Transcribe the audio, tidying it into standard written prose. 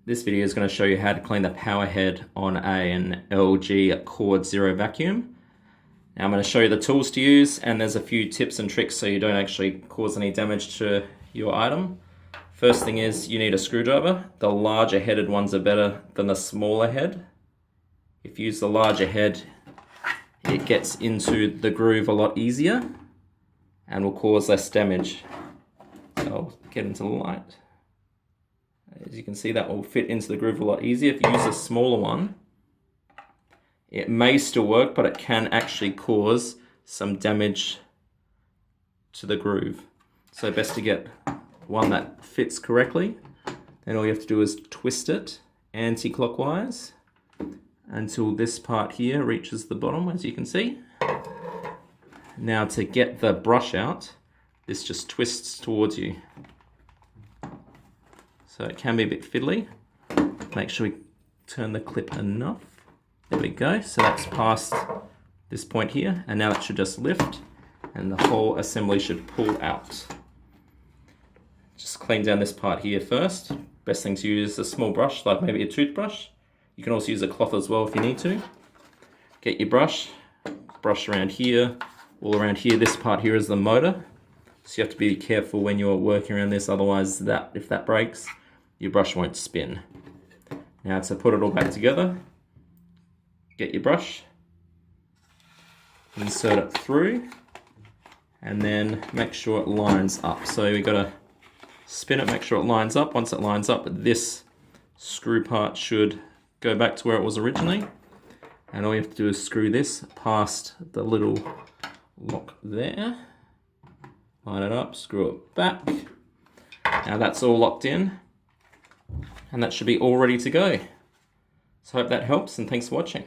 This video is going to show you how to clean the power head on an LG Cord Zero vacuum. Now I'm going to show you the tools to use, and there's a few tips and tricks so you don't actually cause any damage to your item. First thing is you need a screwdriver. The larger headed ones are better than the smaller head. If you use the larger head, it gets into the groove a lot easier and will cause less damage. So I'll get into the light. As you can see, that will fit into the groove a lot easier. If you use a smaller one, it may still work, but it can actually cause some damage to the groove. So best to get one that fits correctly. Then all you have to do is twist it anti-clockwise until this part here reaches the bottom, as you can see. Now to get the brush out, this just twists towards you. So it can be a bit fiddly. Make sure we turn the clip enough. There we go. So that's past this point here, and now it should just lift and the whole assembly should pull out. Just clean down this part here first. Best thing to use is a small brush, like maybe a toothbrush. You can also use a cloth as well if you need to. Get your brush around here, all around here. This part here is the motor. So you have to be careful when you're working around this, otherwise if that breaks, your brush won't spin. Now to put it all back together, get your brush, insert it through, and then make sure it lines up. So we got to spin it, make sure it lines up. Once it lines up, this screw part should go back to where it was originally. And all you have to do is screw this past the little lock there. Line it up, screw it back. Now that's all locked in, and that should be all ready to go. So I hope that helps, and thanks for watching.